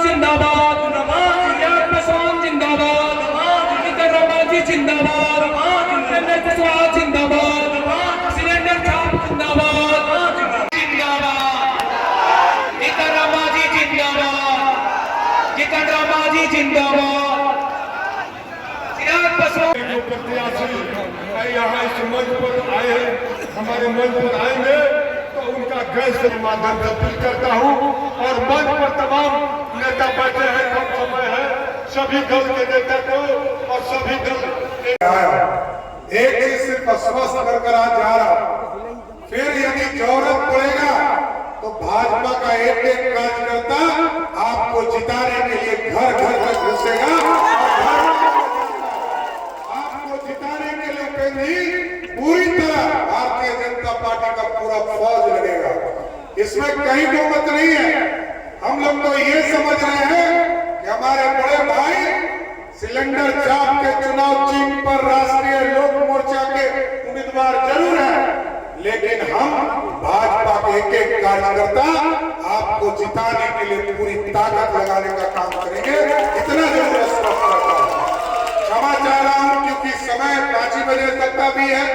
जिंदाबाद, जियाद पासवान जिंदाबाद, इधर रमाजी जिंदाबाद, सिलेंडर पासवान जिंदाबाद, सिलेंडर छाप जिंदाबाद, इधर रमाजी जिंदाबाद, इधर रमाजी जिंदाबाद, जियाद पासवान। जो प्रत्याशी यहाँ इस मंच पर आए, हमारे मंच पर आएंगे तो उनका गैस के माध्यम से अपील करता हूँ। और मंच पर तमाम नेता बैठे हैं, कम समय है, सभी दल के नेता को और सभी दल एक चीज सिर्फ स्पष्ट कर कर आज जा रहा, फिर यदि जरूरत पड़ेगा तो भाजपा का एक एक कार्यकर्ता आपको जिताने के लिए घर घर तक घुसेगा। आपको जिताने के लिए पूरी तरह भारतीय जनता पार्टी का पूरा फौज लगेगा। इसमें कहीं दो मत नहीं है। हम लोग तो ये समझ रहे हैं कि हमारे बड़े भाई सिलेंडर छाप के चुनाव चिन्ह पर राष्ट्रीय लोक मोर्चा के उम्मीदवार जरूर हैं, लेकिन हम भाजपा के एक एक कार्यकर्ता आपको जिताने के लिए पूरी ताकत लगाने का काम करेंगे। इतना जरूर स्पष्ट करता हूं। क्षमा चाह रहा हूं क्योंकि समय 5 बजे तक का भी है।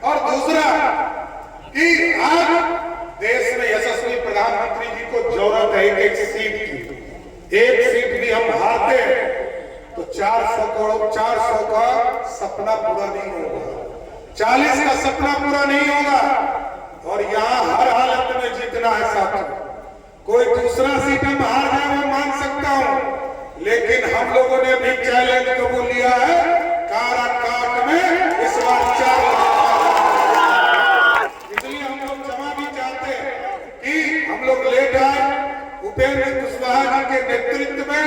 और दूसरा कि आज देश में यशस्वी प्रधानमंत्री जी को जरूरत है एक सीट की। एक सीट भी हम हारते हैं तो 400 का सपना पूरा नहीं होगा, 40 का सपना पूरा नहीं होगा। और यहाँ हर हालत में जीतना है साथियों। कोई दूसरा सीट हम हार जाए मैं मान सकता हूँ, लेकिन हम लोगों ने भी चैलेंज कबूल लिया है। काराकाट में इस बार 4 लेट आए। उपेंद्र कुशवाहा जी के नेतृत्व में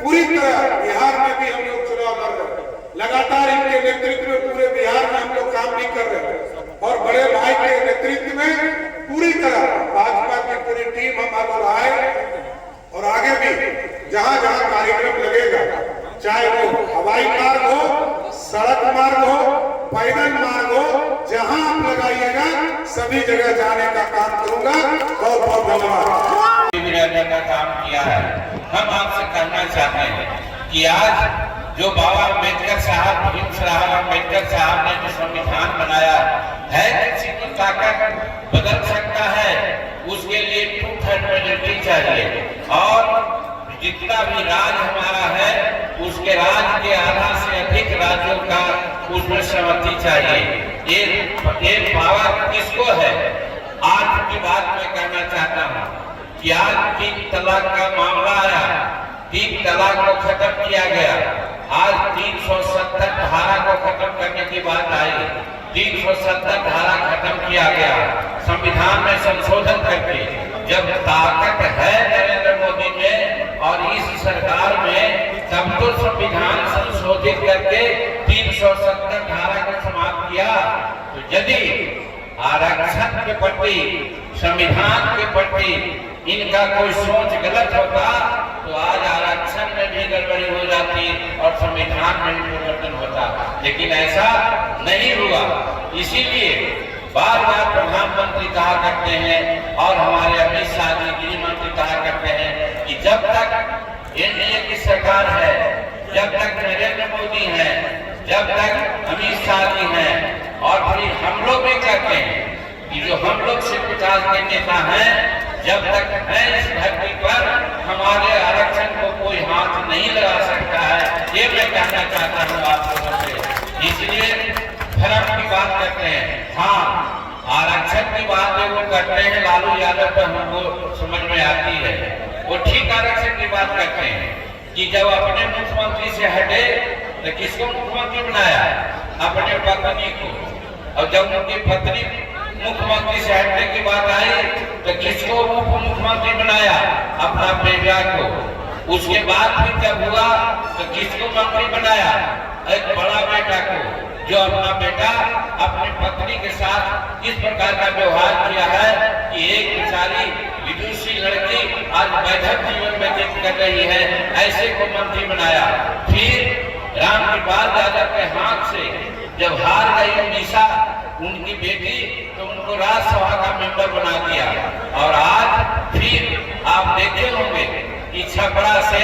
पूरी तरह बिहार में भी हम लोग चुनाव लड़ रहे हैं। लगातार इनके नेतृत्व में पूरे बिहार में हम लोग काम नहीं कर रहे हैं। और बड़े भाई के नेतृत्व में पूरी तरह भाजपा की पूरी टीम हम लोग आए। और आगे भी जहां जहां कार्यक्रम लगेगा, चाहे वो हवाई मार्ग हो, सड़क मार्ग हो, पैदल मार्ग हो, जहां आप लगाइएगा सभी जगह जाने का काम करूंगा। बहुत बहुत धन्यवाद। का काम किया है। हम आपसे कहना चाहते हैं कि आज जो बाबा अम्बेडकर साहब, भीमराव अम्बेडकर साहब ने जो संविधान बनाया है, किसी की ताकत बदल सकता है, उसके लिए 2/3 मेजॉरिटी चाहिए। और जितना भी राज हमारा है उसके राज के आधा से अधिक राज्यों का उसमें सहमति चाहिए। ये पावर किसको है? आज की बात मैं कहना चाहता हूँ कि आज 3 तलाक का मामला आया, 3 तलाक को खत्म किया गया। आज 370 धारा को खत्म करने की बात आई, 370 धारा खत्म किया गया संविधान में संशोधन करके। जब ताकत है नरेंद्र मोदी में और इस सरकार में, तब तो संविधान संशोधित करके 370 धारा को समाप्त किया। तो यदि आरक्षण के प्रति, संविधान के प्रति इनका कोई सोच गलत होता तो आज आरक्षण में भी गड़बड़ी हो जाती और संविधान में भी परिवर्तन होता, लेकिन ऐसा नहीं हुआ। इसीलिए बार बार प्रधानमंत्री कहा करते हैं और हमारे अमित शाह जी गृह मंत्री कहा करते हैं कि जब तक एनडीए की सरकार है, जब तक नरेंद्र मोदी है, जब तक अमित शाह जी हैं, और फिर हम लोग भी कहते हैं कि जो हम लोग से 50 के नेता हैं, जब तक है इस धरती पर हमारे आरक्षण को कोई हाथ नहीं लगा सकता है। ये मैं कहना चाहता हूँ आप लोगों से। इसलिए धर्म की बात करते हैं, हाँ आरक्षण की बात जो वो करते हैं लालू यादव पर हमको समझ में आती है। वो ठीक आरक्षण की बात करते हैं कि जब अपने मुख्यमंत्री से हटे तो किसको मुख्यमंत्री बनाया? अपने पत्नी को। और जब उनकी पत्नी मुख्यमंत्री से हटने की बात आई तो किसको उप मुख्यमंत्री बनाया? अपना बेटा को। उसके बाद फिर जब हुआ तो किसको मंत्री बनाया? एक बड़ा बेटा को, जो अपना बेटा अपनी पत्नी के साथ किस प्रकार का व्यवहार किया है कि एक बेचारी विदुषी लड़की आज वैधव जीवन व्यतीत कर रही है, ऐसे को मंत्री बनाया। फिर रामकृपाल यादव के हाथ से जब हार गई उड़ीसा उनकी बेटी, तो उनको राज्यसभा का मेंबर बना दिया। और आज फिर आप देखे होंगे कि 6 छपरा से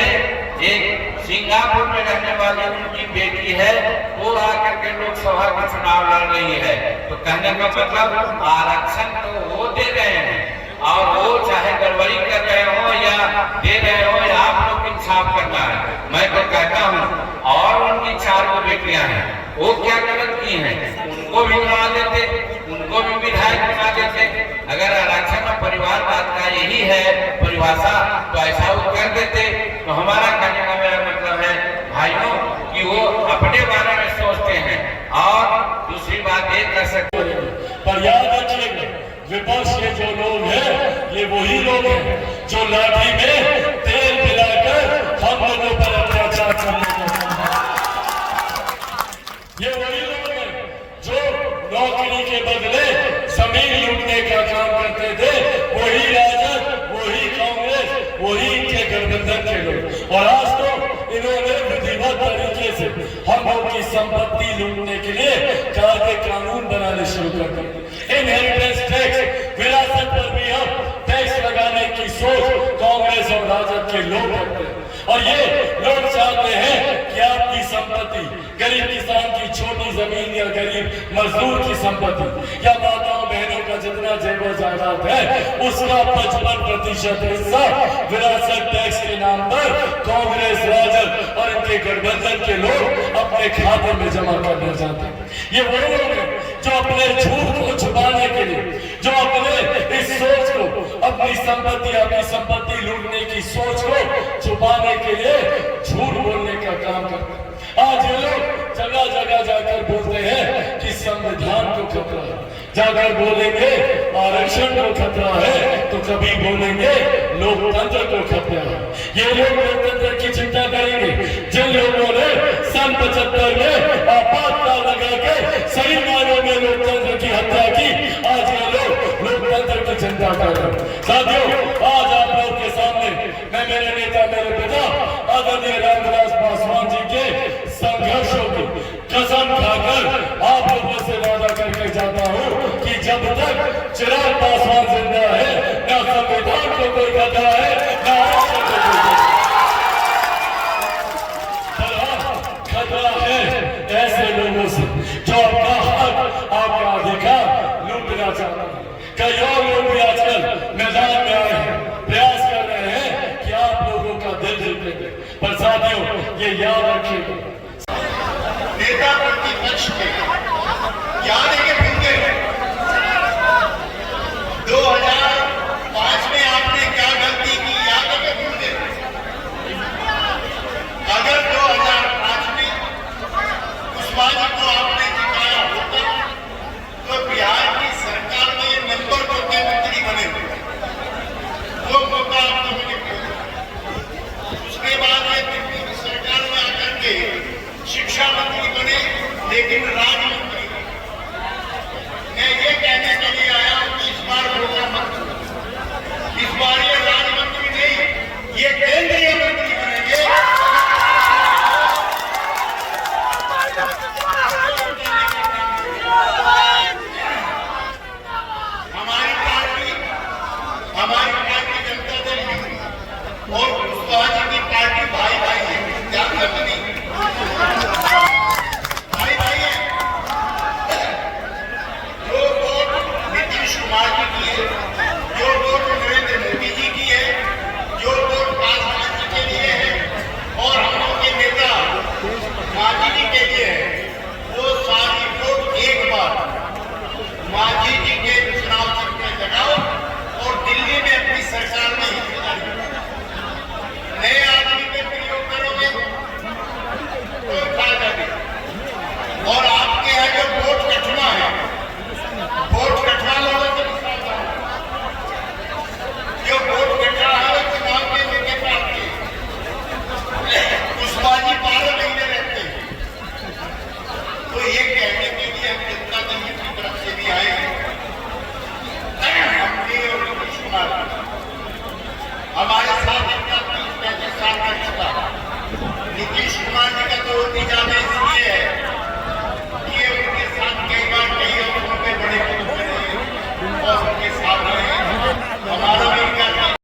एक सिंगापुर में रहने वाली उनकी बेटी है, वो आकर के लोकसभा का चुनाव लड़ रही है। तो कहने का मतलब आरक्षण तो वो दे रहे हैं, और वो चाहे गड़बड़ी कर रहे हो या दे रहे हो, या आप लोग इंसाफ करना है। मैं तो कहता हूँ, और उनकी 4 बेटियां हैं, वो क्या गलत की हैं? उनको भी बना देते, उनको भी विधायक बना देते। अगर आरक्षण और परिवारवाद का यही है परिभाषा, तो ऐसा वो कर देते। तो हमारा कहने का मेरा मतलब है भाइयों कि वो अपने बारे में सोचते हैं, और दूसरी बात ये कर सकते हैं। पर याद रखिएगा, विपक्ष के जो लोग हैं, ये वही लोग हैं जो लाठी में तेल मिलाकर हम लोगों पर अत्याचार करने का, ये वही लोग हैं जो नौकरी के बदले जमीन लूटने का काम करते थे। वही राजद, वही कांग्रेस, वही इनके गठबंधन के लोग। और आज तो इन्होंने विधिवत तरीके से हम लोग की संपत्ति लूटने के लिए कायदे कानून बनाने शुरू कर दिए। इनहेरिटेंस टैक्स, विरासत पर भी हम टैक्स लगाने की सोच कांग्रेस और राजद के लोग करते हैं। और ये लोग चाहते हैं कि आपकी संपत्ति, गरीब किसान की छोटी जमीन या गरीब मजदूर की संपत्ति या माताओं बहनों का जितना जेवर जायदाद है, उसका 55% हिस्सा विरासत टैक्स के नाम पर कांग्रेस, राजद और इनके गठबंधन के लोग अपने खाते में जमा करना चाहते हैं। ये वो लोग हैं जो अपने झूठ को छुपाने के लिए, जो अपने इस सोच को, अपनी संपत्ति, अपनी संपत्ति लूटने की सोच को छुपाने के लिए झूठ बोलने का काम करते हैं। आज ये लोग जगह जगह जाकर बोलते हैं कि संविधान को खतरा है, जाकर बोलेंगे आरक्षण को खतरा है, तो कभी बोलेंगे लोकतंत्र को खतरा है। ये लोग लोकतंत्र की चिंता करेंगे जिन लोगों ने सन 75 में आपातकाल लगा के सही मायनों में लोकतंत्र की हत्या की। आज ये लोग लोकतंत्र की चिंता कर रहे हैं। साथियों, आज आप लोग के सामने मैं मेरे नेता, मेरे पिता आदरणीय रामविलास पासवान जी के संघर्षों की कसम खाकर आप लोगों से वादा करके जाता हूं कि जब तक चिराग पासवान जिंदा है, न संविधान को कोई खतरा है, न आरक्षण को कोई खतरा है ऐसे लोगों से जो अपना हक, आपका अधिकार लूटना चाहते हैं। कई और लोग भी आजकल मैदान में आए हैं, प्रयास कर रहे हैं कि आप लोगों का दिल जीतेंगे। पर साथियों, ये याद रखिएगा, नेता प्रतिपक्ष के याद है कि भूल गए 2005 में आपने क्या गलती की, याद है कि भूल गए? अगर 2005 में कुशवाहा जी को आपने जिताया होता तो बिहार की सरकार में नंबर 2 के मंत्री बने हुए, वो मौका आपको मिले। उसके बाद ये दिल्ली की सरकार में आकर के शिक्षा मंत्री बने, लेकिन राजमंत्री। मैं ये कहने के लिए आया हूं कि इस बार मौका मत, इस बार ये राजमंत्री नहीं, ये केंद्रीय मंत्री बनेंगे। हमारी पार्टी जनता दल यूनाइटेड और कुशवाहा जी की पार्टी भाई भाई है, ध्यान रखनी भाई भाई है। जो वोट नीतीश कुमार जी की है, जो वोट नरेंद्र मोदी जी की है, जो वोट पासवान जी के लिए है और हम लोग के नेता मांझी जी के लिए है, वो सारी वोट एक बार मांझी जी के चुनाव चिन्ह में लगाओ और दिल्ली में अपनी सरकार में हिस्सेदारी नए आदमी के प्रयोग करोगे तो फायदा नहीं। और आपके यहाँ जो वोट कटवा है, वोट कटवा लोगों से जो वोट कटवा है वो चुनाव के लेके पाते कुशवाहा जी 12 महीने रहते हैं। तो ये कहने के लिए हम जनता दल की तरफ से भी आए हैं, हमने और नीतीश कुमार हमारे साथ